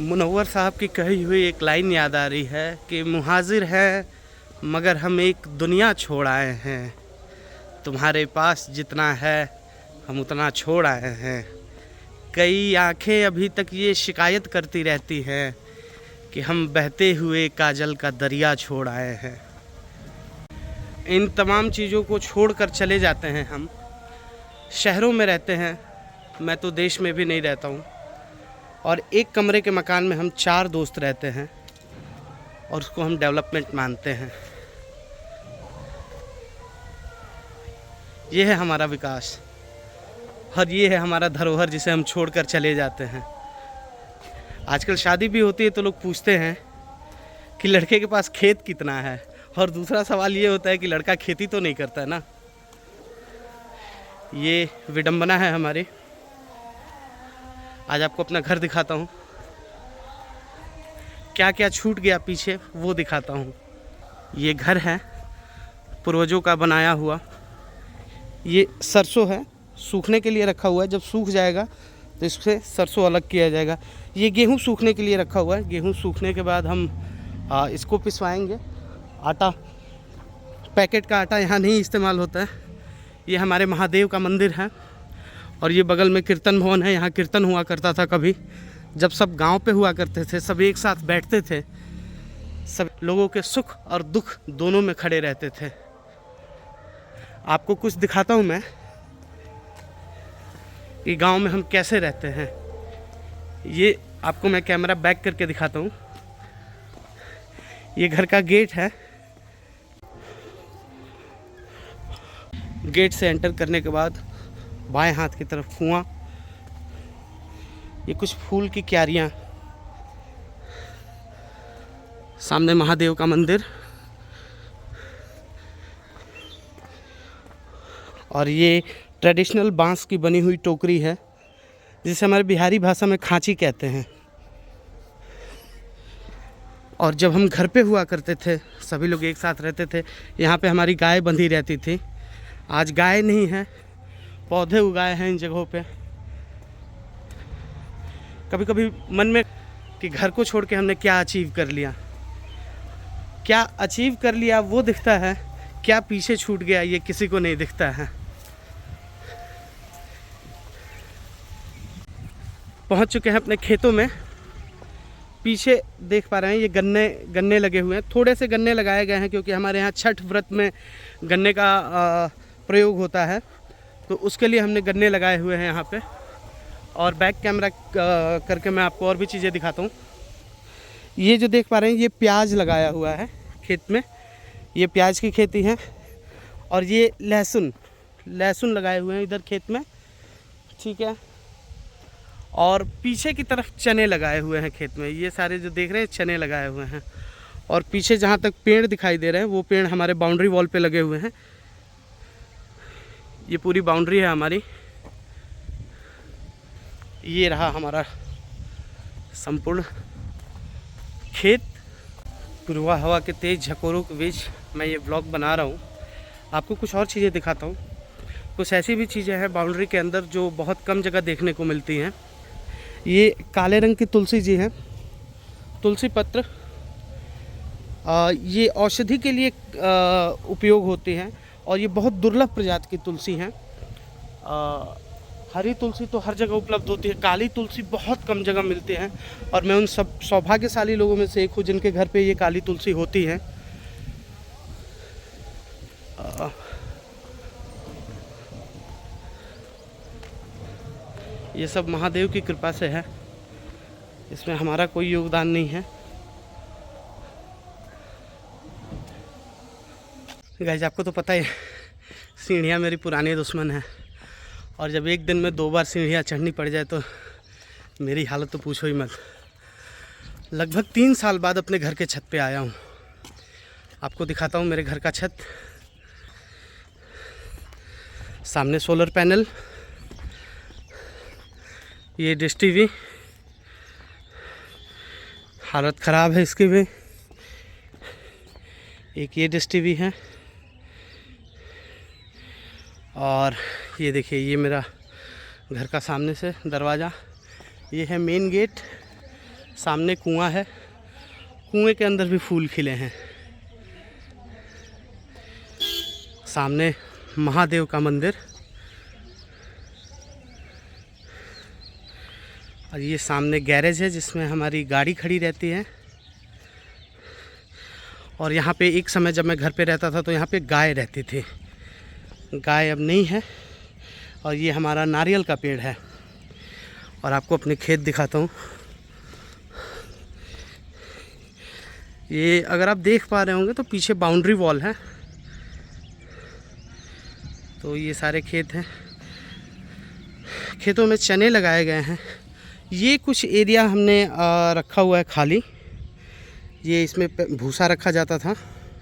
मुनव्वर साहब की कही हुई एक लाइन याद आ रही है कि मुहाजिर हैं मगर हम एक दुनिया छोड़ आए हैं, तुम्हारे पास जितना है हम उतना छोड़ आए हैं। कई आंखें अभी तक ये शिकायत करती रहती हैं कि हम बहते हुए काजल का दरिया छोड़ आए हैं। इन तमाम चीज़ों को छोड़कर चले जाते हैं हम। शहरों में रहते हैं, मैं तो देश में भी नहीं रहता हूँ, और एक कमरे के मकान में हम 4 दोस्त रहते हैं और उसको हम डेवलपमेंट मानते हैं। ये है हमारा विकास और ये है हमारा धरोहर जिसे हम छोड़कर चले जाते हैं। आजकल शादी भी होती है तो लोग पूछते हैं कि लड़के के पास खेत कितना है, और दूसरा सवाल ये होता है कि लड़का खेती तो नहीं करता है ना। ये विडंबना है हमारी। आज आपको अपना घर दिखाता हूँ, क्या क्या छूट गया पीछे वो दिखाता हूँ। ये घर है पूर्वजों का बनाया हुआ। ये सरसों है, सूखने के लिए रखा हुआ है, जब सूख जाएगा तो इससे सरसों अलग किया जाएगा। ये गेहूँ सूखने के लिए रखा हुआ है, गेहूँ सूखने के बाद हम इसको पिसवाएंगे। आटा, पैकेट का आटा यहाँ नहीं इस्तेमाल होता है। ये हमारे महादेव का मंदिर है और ये बगल में कीर्तन भवन है। यहाँ कीर्तन हुआ करता था कभी, जब सब गांव पे हुआ करते थे, सब एक साथ बैठते थे, सब लोगों के सुख और दुख दोनों में खड़े रहते थे। आपको कुछ दिखाता हूँ मैं कि गांव में हम कैसे रहते हैं। ये आपको मैं कैमरा बैक करके दिखाता हूँ। ये घर का गेट है। गेट से एंटर करने के बाद बाएं हाथ की तरफ कुआं, ये कुछ फूल की क्यारियाँ, सामने महादेव का मंदिर, और ये ट्रेडिशनल बांस की बनी हुई टोकरी है जिसे हमारे बिहारी भाषा में खांची कहते हैं। और जब हम घर पे हुआ करते थे, सभी लोग एक साथ रहते थे, यहाँ पे हमारी गाय बंधी रहती थी। आज गाय नहीं है, पौधे उगाए हैं इन जगहों पे। कभी कभी मन में कि घर को छोड़ के हमने क्या अचीव कर लिया, क्या अचीव कर लिया वो दिखता है, क्या पीछे छूट गया ये किसी को नहीं दिखता है। पहुंच चुके हैं अपने खेतों में। पीछे देख पा रहे हैं ये गन्ने लगे हुए हैं। थोड़े से गन्ने लगाए गए हैं क्योंकि हमारे यहाँ छठ व्रत में गन्ने का प्रयोग होता है, तो उसके लिए हमने गन्ने लगाए हुए हैं यहाँ पे। और बैक कैमरा करके मैं आपको और भी चीज़ें दिखाता हूँ। ये जो देख पा रहे हैं ये प्याज लगाया हुआ है खेत में, ये प्याज की खेती है। और ये लहसुन लगाए हुए हैं इधर खेत में, ठीक है। और पीछे की तरफ चने लगाए हुए हैं खेत में। ये सारे जो देख रहे हैं चने लगाए हुए हैं। और पीछे जहाँ तक पेड़ दिखाई दे रहे हैं वो पेड़ हमारे बाउंड्री वॉल पे लगे हुए हैं। ये पूरी बाउंड्री है हमारी। ये रहा हमारा संपूर्ण खेत। पूर्वा हवा के तेज़ झकोरों के बीच मैं ये ब्लॉग बना रहा हूँ। आपको कुछ और चीज़ें दिखाता हूँ। कुछ ऐसी भी चीज़ें हैं बाउंड्री के अंदर जो बहुत कम जगह देखने को मिलती हैं। ये काले रंग की तुलसी जी है, तुलसी पत्र। ये औषधि के लिए उपयोग होती हैं और ये बहुत दुर्लभ प्रजाति की तुलसी हैं। हरी तुलसी तो हर जगह उपलब्ध होती है, काली तुलसी बहुत कम जगह मिलती है। और मैं उन सब सौभाग्यशाली लोगों में से एक हूँ जिनके घर पे ये काली तुलसी होती है। ये सब महादेव की कृपा से है, इसमें हमारा कोई योगदान नहीं है। गाइस आपको तो पता ही है सीढ़ियाँ मेरी पुरानी दुश्मन है, और जब एक दिन में 2 बार सीढ़ियाँ चढ़नी पड़ जाए तो मेरी हालत तो पूछो ही मत। लगभग 3 साल बाद अपने घर के छत पे आया हूँ। आपको दिखाता हूँ मेरे घर का छत। सामने सोलर पैनल, ये डिश टीवी, हालत ख़राब है इसकी भी। एक ये डिश टीवी है, और ये देखिए ये मेरा घर का सामने से दरवाज़ा। ये है मेन गेट सामने कुआं है, कुएं के अंदर भी फूल खिले हैं। सामने महादेव का मंदिर, और ये सामने गैरेज है जिसमें हमारी गाड़ी खड़ी रहती है। और यहाँ पे एक समय जब मैं घर पे रहता था तो यहाँ पे गाय रहती थी, गाय अब नहीं है। और ये हमारा नारियल का पेड़ है। और आपको अपने खेत दिखाता हूँ। ये अगर आप देख पा रहे होंगे तो पीछे बाउंड्री वॉल है, तो ये सारे खेत हैं। खेतों में चने लगाए गए हैं। ये कुछ एरिया हमने रखा हुआ है खाली, ये इसमें भूसा रखा जाता था।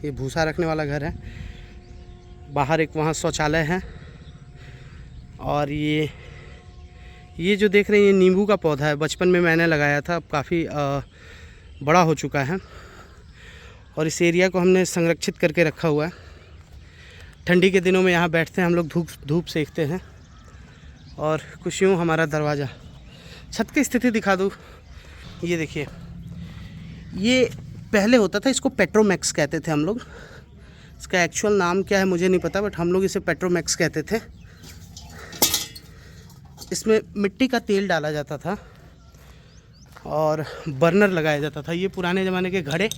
ये भूसा रखने वाला घर है। बाहर एक वहाँ शौचालय है। और ये जो देख रहे हैं ये नींबू का पौधा है, बचपन में मैंने लगाया था, अब काफ़ी बड़ा हो चुका है। और इस एरिया को हमने संरक्षित करके रखा हुआ है। ठंडी के दिनों में यहाँ बैठते हैं हम लोग, धूप सेकते हैं। और कुछ यूँ हमारा दरवाज़ा। छत की स्थिति दिखा दूँ, ये देखिए, ये पहले होता था, इसको पेट्रोमैक्स कहते थे हम लोग। इसका एक्चुअल नाम क्या है मुझे नहीं पता, बट हम लोग इसे पेट्रोमैक्स कहते थे। इसमें मिट्टी का तेल डाला जाता था और बर्नर लगाया जाता था। ये पुराने ज़माने के घड़े।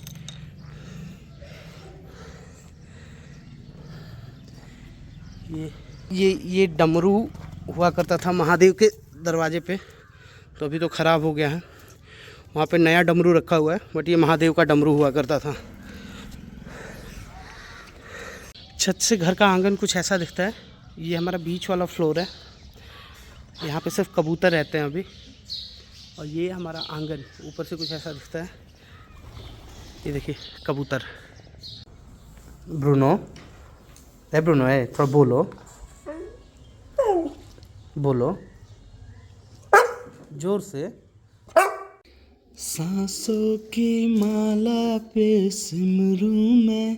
ये डमरू हुआ करता था महादेव के दरवाजे पे, तो अभी तो ख़राब हो गया है। वहाँ पे नया डमरू रखा हुआ है, बट ये महादेव का डमरू हुआ करता था। छत से घर का आंगन कुछ ऐसा दिखता है। ये हमारा बीच वाला फ्लोर है, यहाँ पे सिर्फ कबूतर रहते हैं अभी। और ये हमारा आंगन ऊपर से कुछ ऐसा दिखता है। ये देखिए कबूतर। ब्रूनो, ब्रूनो है, थोड़ा बोलो बोलो जोर से। सांसों की माला पे सिमरू मैं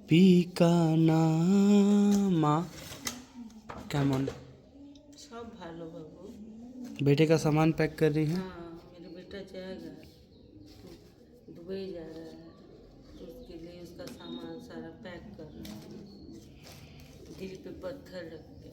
पी का नाम। কেমন सब भालो बाबू। बेटे का सामान पैक कर रही है। हाँ, मेरा बेटा जाएगा, दुबई जा रहा है, तो उसके लिए उसका सामान सारा पैक करना है। दिल पे पत्थर रख के।